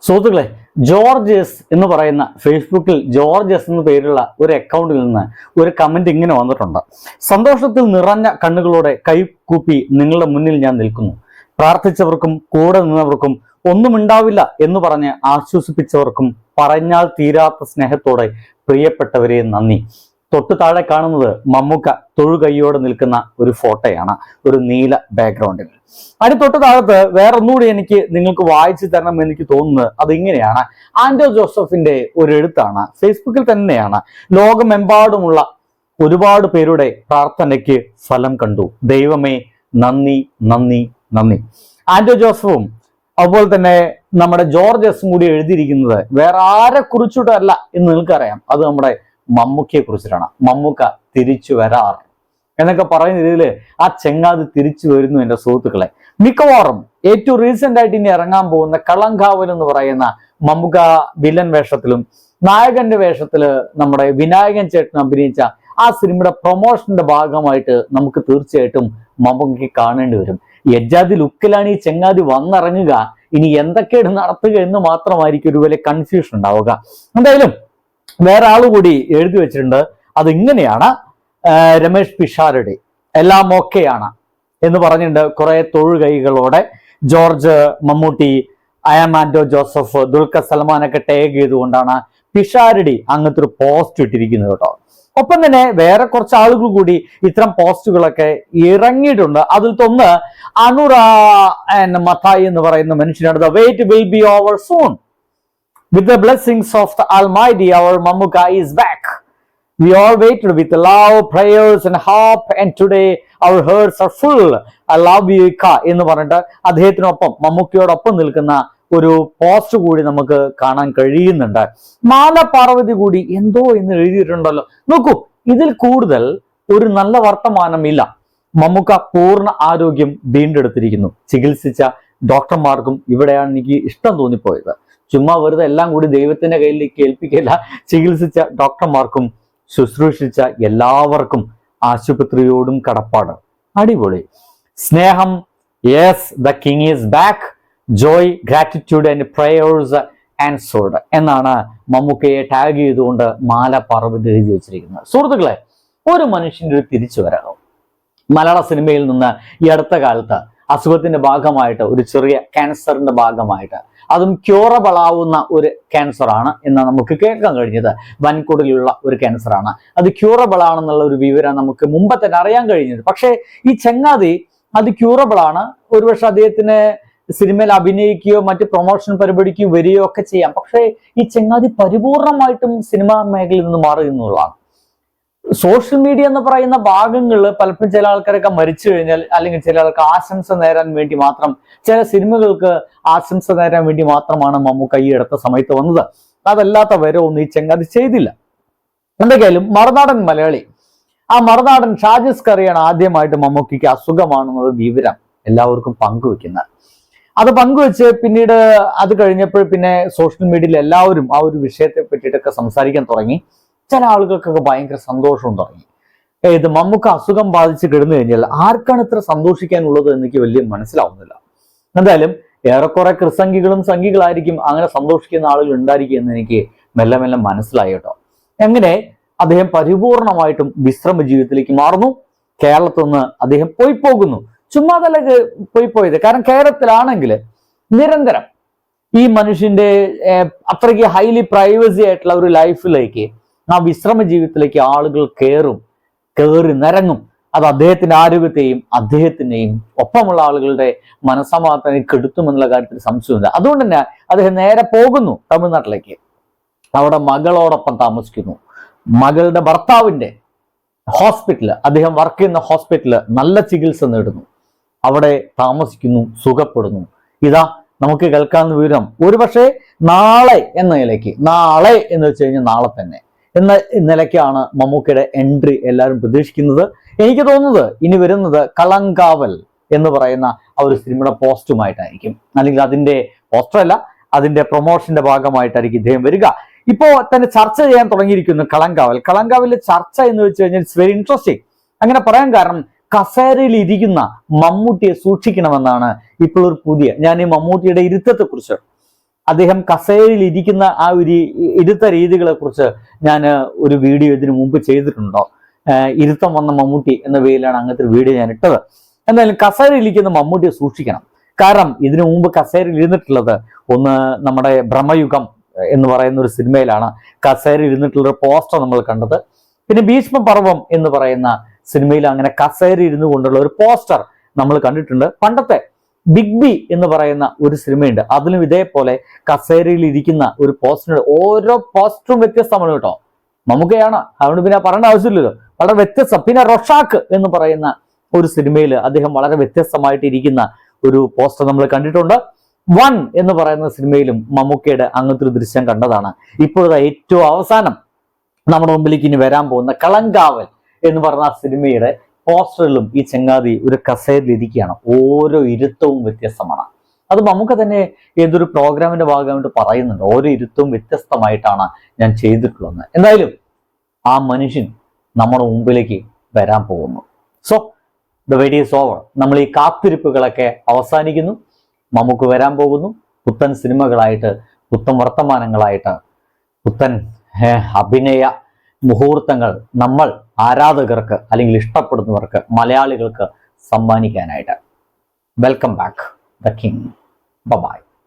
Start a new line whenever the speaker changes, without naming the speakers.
സുഹൃത്തുക്കളെ, ജോർജസ് എന്ന് പറയുന്ന ഫേസ്ബുക്കിൽ ജോർജസ് എന്ന പേരുള്ള ഒരു അക്കൗണ്ടിൽ നിന്ന് ഒരു കമന്റ് ഇങ്ങനെ വന്നിട്ടുണ്ട്. സന്തോഷത്തിൽ നിറഞ്ഞ കണ്ണുകളോടെ കൈകൂപ്പി നിങ്ങളുടെ മുന്നിൽ ഞാൻ നിൽക്കുന്നു. പ്രാർത്ഥിച്ചവർക്കും കൂടെ നിന്നവർക്കും ഒന്നും ഉണ്ടാവില്ല എന്ന് പറഞ്ഞ് ആശ്വസിപ്പിച്ചവർക്കും പറഞ്ഞാൽ തീരാത്ത സ്നേഹത്തോടെ പ്രിയപ്പെട്ടവരെ നന്ദി. തൊട്ടു താഴെ കാണുന്നത് മമ്മൂക്ക തൊഴുകൈയോടെ നിൽക്കുന്ന ഒരു ഫോട്ടോയാണ്, ഒരു നീല ബാക്ക്ഗ്രൗണ്ടിൽ. അതിന് തൊട്ടു താഴത്ത് വേറെ ഒന്നുകൂടി എനിക്ക് നിങ്ങൾക്ക് വായിച്ചു തരണം എനിക്ക് തോന്നുന്നത് അത് ഇങ്ങനെയാണ്. ആൻഡോ ജോസഫിന്റെ ഒരു എഴുത്താണ്, ഫേസ്ബുക്കിൽ തന്നെയാണ്. ലോകമെമ്പാടുമുള്ള ഒരുപാട് പേരുടെ പ്രാർത്ഥനയ്ക്ക് ഫലം കണ്ടു. ദൈവമേ നന്ദി നന്ദി നന്ദി. ആൻഡോ ജോസഫും അതുപോലെ തന്നെ നമ്മുടെ ജോർജസും കൂടി എഴുതിയിരിക്കുന്നത് വേറെ ആരെ കുറിച്ചിട്ടല്ല എന്ന് നിങ്ങൾക്കറിയാം, അത് നമ്മുടെ മമ്മൂക്കയെ കുറിച്ചിട്ടാണ്. മമ്മൂക്ക തിരിച്ചു വരാർ എന്നൊക്കെ പറയുന്ന രീതിയിൽ ആ ചെങ്ങാതി തിരിച്ചു വരുന്നു എൻ്റെ സുഹൃത്തുക്കളെ. മിക്കവാറും ഏറ്റവും റീസെന്റ് ആയിട്ട് ഇനി ഇറങ്ങാൻ പോകുന്ന കളങ്കാവൽ എന്ന് പറയുന്ന മമ്മൂക്ക വില്ലൻ വേഷത്തിലും നായകന്റെ വേഷത്തില് നമ്മുടെ വിനായകൻ ചേട്ടൻ അഭിനയിച്ച ആ സിനിമയുടെ പ്രൊമോഷന്റെ ഭാഗമായിട്ട് നമുക്ക് തീർച്ചയായിട്ടും മമ്മൂക്കയ്ക്ക് കാണേണ്ടി വരും. യജ്ജാതി ലുക്കിലാണ് ഈ ചെങ്ങാതി വന്നിറങ്ങുക, ഇനി എന്തൊക്കെയാണ് നടത്തുക എന്ന് മാത്രമായിരിക്കും ഒരു വലിയ കൺഫ്യൂഷൻ ഉണ്ടാവുക. എന്തായാലും വേറെ ആള് കൂടി എഴുതി വെച്ചിട്ടുണ്ട്, അത് ഇങ്ങനെയാണ്. രമേഷ് പിഷാരടി എല്ലാം ഓക്കെയാണ് എന്ന് പറഞ്ഞിട്ടുണ്ട് കുറെ തൊഴുകൈകളോടെ. ജോർജ്, മമ്മൂട്ടി, ആൻഡോ ജോസഫ്, ദുൽഖർ സൽമാനൊക്കെ ടാഗ് ചെയ്തുകൊണ്ടാണ് പിഷാരടി അങ്ങനത്തെ ഒരു പോസ്റ്റ് ഇട്ടിരിക്കുന്നത് കേട്ടോ. ഒപ്പം തന്നെ വേറെ കുറച്ച് ആളുകൾ കൂടി ഇത്തരം പോസ്റ്റുകളൊക്കെ ഇറങ്ങിയിട്ടുണ്ട്. അതിലൊന്ന് അനുറ മത്തായി എന്ന് പറയുന്ന മനുഷ്യനാണ്. The wait will be over soon. With the blessings of the Almighty, our Mammuka is back. We all waited with love, prayers and hope, and today our hearts are full. I love you, Ika എന്ന് പറഞ്ഞിട്ട് അദ്ദേഹത്തിനൊപ്പം മമ്മൂക്കയോടൊപ്പം നിൽക്കുന്ന ഒരു post കൂടി നമുക്ക് കാണാൻ കഴിയുന്നുണ്ട്. മാല പാർവതി കൂടി എന്തോ എന്ന് എഴുതിയിട്ടുണ്ടല്ലോ. നോക്കൂ, ഇതിൽ കൂടുതൽ ഒരു നല്ല വർത്തമാനം ഇല്ല. മമ്മൂക്ക പൂർണ്ണ ആരോഗ്യം വീണ്ടെടുത്തിരിക്കുന്നു. ചികിത്സിച്ച ഡോക്ടർമാർക്കും ഇവിടെയാണ് എനിക്ക് ഇഷ്ടം തോന്നിപ്പോയത്. ചുമ്മാ വെറുതെ എല്ലാം കൂടി ദൈവത്തിന്റെ കയ്യിലേക്ക് ഏൽപ്പിക്കില്ല. ചികിത്സിച്ച ഡോക്ടർമാർക്കും ശുശ്രൂഷിച്ച എല്ലാവർക്കും ആശുപത്രിയോടും കടപ്പാട്. അടിപൊളി. സ്നേഹം, yes the king is back. Joy, gratitude and prayers answered എന്നാണ് മമ്മൂക്കയെ ടാഗ് ചെയ്തുകൊണ്ട് മാല പാർവതി എഴുതി വെച്ചിരിക്കുന്നത്. സുഹൃത്തുക്കളെ, ഒരു മനുഷ്യന്റെ ഒരു തിരിച്ചു വരവ് മലയാള സിനിമയിൽ നിന്ന് ഈ അടുത്ത കാലത്ത് അസുഖത്തിന്റെ ഭാഗമായിട്ട്, ഒരു ചെറിയ ക്യാൻസറിന്റെ ഭാഗമായിട്ട്, അതും ക്യൂറബിൾ ആവുന്ന ഒരു ക്യാൻസർ ആണ് എന്ന് നമുക്ക് കേൾക്കാൻ കഴിഞ്ഞത്. വൻകുടലുള്ള ഒരു ക്യാൻസർ ആണ്, അത് ക്യൂറബിൾ ആണെന്നുള്ള ഒരു വിവരം നമുക്ക് മുമ്പ് തന്നെ അറിയാൻ കഴിഞ്ഞത്. പക്ഷേ ഈ ചെങ്ങാതി അത് ക്യൂറബിൾ ആണ്, ഒരുപക്ഷെ അദ്ദേഹത്തിന് സിനിമയിൽ അഭിനയിക്കുകയോ മറ്റ് പ്രൊമോഷൻ പരിപാടിക്കുകയോ വരികയോ ഒക്കെ ചെയ്യാം. പക്ഷേ ഈ ചെങ്ങാതി പരിപൂർണമായിട്ടും സിനിമാ മേഖലയിൽ നിന്ന് മാറി എന്നുള്ളതാണ്. സോഷ്യൽ മീഡിയ എന്ന് പറയുന്ന ഭാഗങ്ങളിൽ പലപ്പോഴും ചില ആൾക്കാരൊക്കെ മരിച്ചു കഴിഞ്ഞാൽ, അല്ലെങ്കിൽ ചില ആൾക്ക് ആശംസ നേരാൻ വേണ്ടി മാത്രം, ചില സിനിമകൾക്ക് ആശംസ നേരാൻ വേണ്ടി മാത്രമാണ് മമ്മൂക്ക ഈ അടുത്ത സമയത്ത് വന്നത്. അതല്ലാത്ത വരെ ഒന്നും ഈ ചെങ്ങാതി ചെയ്തില്ല. എന്തൊക്കെയായാലും മറുനാടൻ മലയാളി, ആ മറുനാടൻ ഷാജിസ് കറിയാണ് ആദ്യമായിട്ട് മമ്മൂക്കയ്ക്ക് അസുഖമാണെന്നുള്ള വിവരം എല്ലാവർക്കും പങ്കുവെക്കുന്നത്. അത് പങ്കുവെച്ച് പിന്നീട് അത് കഴിഞ്ഞപ്പോൾ പിന്നെ സോഷ്യൽ മീഡിയയിൽ എല്ലാവരും ആ ഒരു വിഷയത്തെ പറ്റിയിട്ടൊക്കെ സംസാരിക്കാൻ തുടങ്ങി. ചില ആളുകൾക്കൊക്കെ ഭയങ്കര സന്തോഷവും തുടങ്ങി. ഇത് മമ്മൂക്ക അസുഖം ബാധിച്ച് കിടന്നു കഴിഞ്ഞാൽ ആർക്കാണ് ഇത്ര സന്തോഷിക്കാനുള്ളത് എനിക്ക് വലിയ മനസ്സിലാവുന്നില്ല. എന്തായാലും ഏറെക്കുറെ കൃസംഗികളും സംഘികളായിരിക്കും അങ്ങനെ സന്തോഷിക്കുന്ന ആളുകൾ ഉണ്ടായിരിക്കും എന്ന് എനിക്ക് മെല്ലെ മെല്ലെ മനസ്സിലായി കേട്ടോ. എങ്ങനെ അദ്ദേഹം പരിപൂർണമായിട്ടും വിശ്രമ ജീവിതത്തിലേക്ക് മാറുന്നു. കേരളത്തിൽ നിന്ന് അദ്ദേഹം പോകുന്നു. ചുമ്മാതല്ല പോയത്. കാരണം കേരളത്തിലാണെങ്കിൽ നിരന്തരം ഈ മനുഷ്യന്റെ അത്രയ്ക്ക് ഹൈലി പ്രൈവസി ആയിട്ടുള്ള ഒരു ലൈഫിലേക്ക്, ആ വിശ്രമ ജീവിതത്തിലേക്ക് ആളുകൾ കയറി നിരങ്ങും. അത് അദ്ദേഹത്തിന്റെ ആരോഗ്യത്തെയും അദ്ദേഹത്തിനെയും ഒപ്പമുള്ള ആളുകളുടെ മനസ്സമാധാനം കെടുത്തുമെന്നുള്ള കാര്യത്തിൽ സംശയമില്ല. അതുകൊണ്ട് തന്നെ അദ്ദേഹം നേരെ പോകുന്നു തമിഴ്നാട്ടിലേക്ക്. അവിടെ മകളോടൊപ്പം താമസിക്കുന്നു. മകളുടെ ഭർത്താവിന്റെ ഹോസ്പിറ്റല്, അദ്ദേഹം വർക്ക് ചെയ്യുന്ന ഹോസ്പിറ്റല് നല്ല ചികിത്സ നേടുന്നു. അവിടെ താമസിക്കുന്നു, സുഖപ്പെടുന്നു. ഇതാ നമുക്ക് കേൾക്കാവുന്ന വിവരം ഒരുപക്ഷെ നാളെ എന്ന നിലയ്ക്ക്, നാളെ എന്ന് വെച്ച് കഴിഞ്ഞാൽ നാളെ തന്നെ എന്ന നിലയ്ക്കാണ് മമ്മൂക്കയുടെ എൻട്രി എല്ലാവരും പ്രതീക്ഷിക്കുന്നത്. എനിക്ക് തോന്നുന്നത് ഇനി വരുന്നത് കളങ്കാവൽ എന്ന് പറയുന്ന ആ ഒരു സിനിമയുടെ പോസ്റ്റുമായിട്ടായിരിക്കും, അല്ലെങ്കിൽ അതിന്റെ പോസ്റ്ററല്ല, അതിന്റെ പ്രൊമോഷന്റെ ഭാഗമായിട്ടായിരിക്കും ഇദ്ദേഹം വരിക. ഇപ്പോ തന്നെ ചർച്ച ചെയ്യാൻ തുടങ്ങിയിരിക്കുന്നു കളങ്കാവലിലെ ചർച്ച എന്ന് വെച്ച് കഴിഞ്ഞാൽ ഇറ്റ്സ് വെരി ഇൻട്രസ്റ്റിംഗ്. അങ്ങനെ പറയാൻ കാരണം കസേരയിൽ ഇരിക്കുന്ന മമ്മൂട്ടിയെ സൂക്ഷിക്കണമെന്നാണ് ഇപ്പോൾ ഒരു പുതിയ, ഞാൻ ഈ മമ്മൂട്ടിയുടെ ഇരുത്തത്തെ കുറിച്ച് അദ്ദേഹം കസേരയിൽ ഇരിക്കുന്ന ആ ഒരു ഇരുത്ത രീതികളെ കുറിച്ച് ഞാൻ ഒരു വീഡിയോ ഇതിനു മുമ്പ് ചെയ്തിട്ടുണ്ടോ? ഇരുത്തം വന്ന മമ്മൂട്ടി എന്ന പേരിലാണ് അങ്ങനത്തെ ഒരു വീഡിയോ ഞാൻ ഇട്ടത്. എന്തായാലും കസേരയിൽ ഇരിക്കുന്ന മമ്മൂട്ടിയെ സൂക്ഷിക്കണം. കാരണം ഇതിനു മുമ്പ് കസേരയിൽ ഇരുന്നിട്ടുള്ളത് ഒന്ന് നമ്മുടെ ഭ്രമയുഗം എന്ന് പറയുന്ന ഒരു സിനിമയിലാണ് കസേരയിൽ ഇരുന്നിട്ടുള്ള ഒരു പോസ്റ്റർ നമ്മൾ കണ്ടത്. പിന്നെ ഭീഷ്മപർവം എന്ന് പറയുന്ന സിനിമയിൽ അങ്ങനെ കസേര ഇരുന്നു കൊണ്ടുള്ള ഒരു പോസ്റ്റർ നമ്മൾ കണ്ടിട്ടുണ്ട്. പണ്ടത്തെ ബിഗ് ബി എന്ന് പറയുന്ന ഒരു സിനിമയുണ്ട്, അതിലും ഇതേപോലെ കസേരയിൽ ഇരിക്കുന്ന ഒരു പോസ്റ്റർ. ഓരോ പോസ്റ്ററും വ്യത്യസ്തമാണ് കേട്ടോ. നമുക്കെയാണ്, അതുകൊണ്ട് പിന്നെ പറയേണ്ട ആവശ്യമില്ലല്ലോ, വളരെ വ്യത്യസ്തം. പിന്നെ റൊഷാക്ക് എന്ന് പറയുന്ന ഒരു സിനിമയിൽ അദ്ദേഹം വളരെ വ്യത്യസ്തമായിട്ട് ഇരിക്കുന്ന ഒരു പോസ്റ്റർ നമ്മൾ കണ്ടിട്ടുണ്ട്. വൺ എന്ന് പറയുന്ന സിനിമയിലും മമ്മൂക്കയുടെ അങ്ങനത്തെ ഒരു ദൃശ്യം കണ്ടതാണ്. ഇപ്പോഴത്തെ ഏറ്റവും അവസാനം നമ്മുടെ മുമ്പിലേക്ക് ഇനി വരാൻ പോകുന്ന കളങ്കാവൽ എന്ന് പറഞ്ഞ സിനിമയുടെ പോസ്റ്ററിലും ഈ ചങ്ങാതി ഒരു കസേരയിൽ ഇരിക്കുകയാണ്. ഓരോ ഇരുത്തവും വ്യത്യസ്തമാണ്. അത് മമ്മൂക്ക തന്നെ ഏതൊരു പ്രോഗ്രാമിന്റെ ഭാഗമായിട്ട് പറയുന്നുണ്ട്, ഓരോ ഇരുത്തവും വ്യത്യസ്തമായിട്ടാണ് ഞാൻ ചെയ്തിട്ടുള്ളത്. എന്തായാലും ആ മനുഷ്യൻ നമ്മുടെ മുമ്പിലേക്ക് വരാൻ പോകുന്നു. So the wait is over. നമ്മൾ ഈ കാത്തിരിപ്പുകളൊക്കെ അവസാനിക്കുന്നു. മമ്മൂക്ക് വരാൻ പോകുന്നു പുത്തൻ സിനിമകളായിട്ട്, പുത്തൻ വർത്തമാനങ്ങളായിട്ട്, പുത്തൻ അഭിനയ മുഹൂർത്തങ്ങൾ നമ്മൾ ആരാധകർക്ക് അല്ലെങ്കിൽ ഇഷ്ടപ്പെടുന്നവർക്ക്, മലയാളികൾക്ക് സമ്മാനിക്കാനായിട്ട്. Welcome back the king. By.